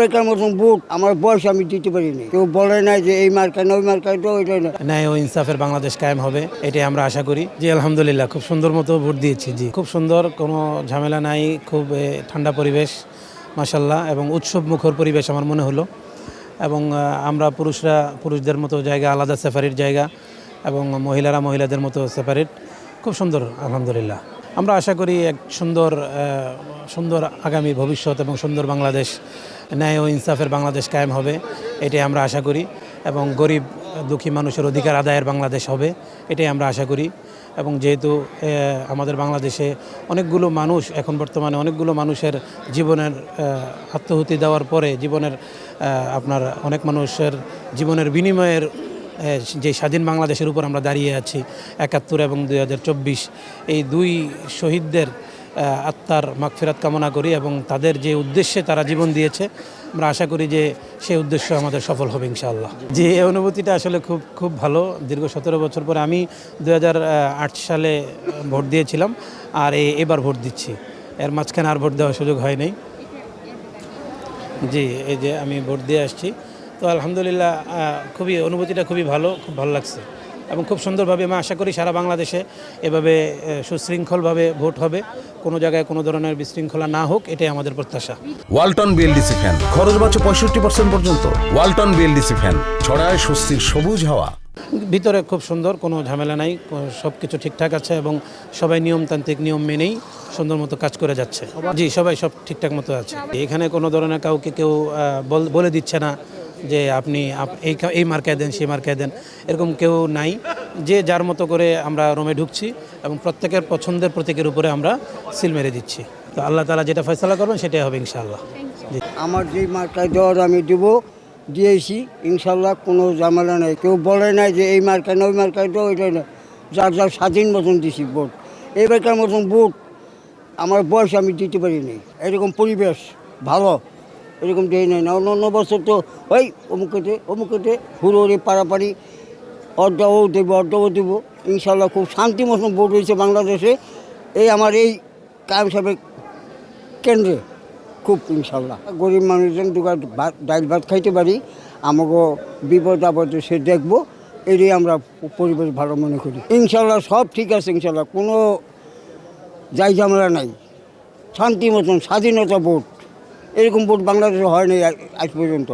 বেকার মতন ভোট আমার বয়স আমি দিতে পারিনি, কেউ বলে না যে এই মার্কা না ওই মার্কায় তো ওইটা না। ন্যায় ও ইনসাফের বাংলাদেশ কায়েম হবে, এটাই আমরা আশা করি। জি আলহামদুলিল্লাহ, খুব সুন্দর মতো ভোট দিয়েছি। জি খুব সুন্দর, কোনো ঝামেলা নাই, খুব ঠান্ডা পরিবেশ মাশাল্লাহ, এবং উৎসব মুখর পরিবেশ আমার মনে হলো। এবং আমরা পুরুষদের মতো জায়গা আলাদা, সেপারেট জায়গা, এবং মহিলারা মহিলাদের মতো সেপারেট, খুব সুন্দর আলহামদুলিল্লাহ। আমরা আশা করি এক সুন্দর আগামী ভবিষ্যৎ এবং সুন্দর বাংলাদেশ, ন্যায় ও ইনসাফের বাংলাদেশ কায়েম হবে, এটাই আমরা আশা করি। এবং গরিব দুঃখী মানুষের অধিকার আদায়ের বাংলাদেশ হবে, এটাই আমরা আশা করি। এবং যেহেতু আমাদের বাংলাদেশে অনেকগুলো মানুষ, এখন বর্তমানে অনেকগুলো মানুষের জীবনের আত্মহুতি দেওয়ার পরে আপনার অনেক মানুষের জীবনের বিনিময়ের যে স্বাধীন বাংলাদেশের উপর আমরা দাঁড়িয়ে আছি, ৭১ এবং ২০২৪, এই দুই শহীদদের আত্মার মাগফিরাত কামনা করি। এবং তাদের যে উদ্দেশ্যে তারা জীবন দিয়েছে, আমরা আশা করি যে সেই উদ্দেশ্য আমাদের সফল হবে ইনশাআল্লাহ। যে এই অনুভূতিটা আসলে খুব খুব ভালো। দীর্ঘ ১৭ বছর পরে আমি ২০০৮ সালে ভোট দিয়েছিলাম, আর এবার ভোট দিচ্ছি। এর মাঝখানে আর ভোট দেওয়ার সুযোগ হয় নাই। জি, এই যে আমি ভোট দিয়ে আসছি, তো আলহামদুলিল্লাহ অনুভূতিটা খুবই ভালো, খুব ভালো লাগছে। এবং খুব সুন্দরভাবে আমি আশা করি সারা বাংলাদেশে এভাবে সুশৃঙ্খলভাবে ভোট হবে, কোনো জায়গায় কোনো ধরনের বিশৃঙ্খলা না হোক, এটাই আমাদের প্রত্যাশা। ওয়ালটন বিএলডিসি ফ্যান, খরচ বাঁচে 65% পর্যন্ত। ওয়ালটন বিএলডিসি ফ্যান ছড়ায় স্বস্তির সবুজ হাওয়া। ভিতরে খুব সুন্দর, কোনো ঝামেলা নাই, সব কিছু ঠিকঠাক আছে, এবং সবাই নিয়মতান্ত্রিক নিয়ম মেনেই সুন্দর মতো কাজ করে যাচ্ছে। জি, সবাই সব ঠিকঠাক মতো আছে। এখানে কোনো ধরনের কাউকে কেউ বলে দিচ্ছে না যে আপনি এই মার্কায় দেন, সেই মার্কায় দেন, এরকম কেউ নাই। যে যার মতো করে আমরা রুমে ঢুকছি, এবং প্রত্যেকের পছন্দের প্রতীকের উপরে আমরা সিল মেরে দিচ্ছি। তো আল্লাহ তাআলা যেটা ফয়সালা করবেন সেটাই হবে ইনশাআল্লাহ। জি, আমার যেই মার্কায় দেওয়ার আমি দেবো, দিয়েছি ইনশাল্লাহ, কোনো ঝামেলা নাই, কেউ বলে না যে এই মার্কায় না ওই মার্কায় তো ওইটা না। যার স্বাধীন মতন দিছি ভোট। এই বেকার মতন ভোট আমার বয়স আমি দিতে পারিনি, এরকম পরিবেশ ভালো এরকম দেয় নাই না। অন্য বছর তো ওই অমুকেতে হুড়োরে পাড়াপাড়ি অর্ধও দেবো। ইনশাল্লাহ খুব শান্তি মতন ভোট হয়েছে বাংলাদেশে, এই আমার এই কায়েম সাহেবের কেন্দ্রে খুব ইনশাল্লাহ। গরিব মানুষজন ডাইল ভাত খাইতে পারি, আমাকে বিপদ আপদে সে দেখবো, এটাই আমরা পরিবেশ ভালো মনে করি। ইনশাল্লাহ সব ঠিক আছে, ইনশাল্লাহ কোনো যাই ঝামেলা নাই, শান্তি মতন স্বাধীনতা ভোট, এরকম ভোট বাংলাদেশে হয় নাই আজ পর্যন্ত।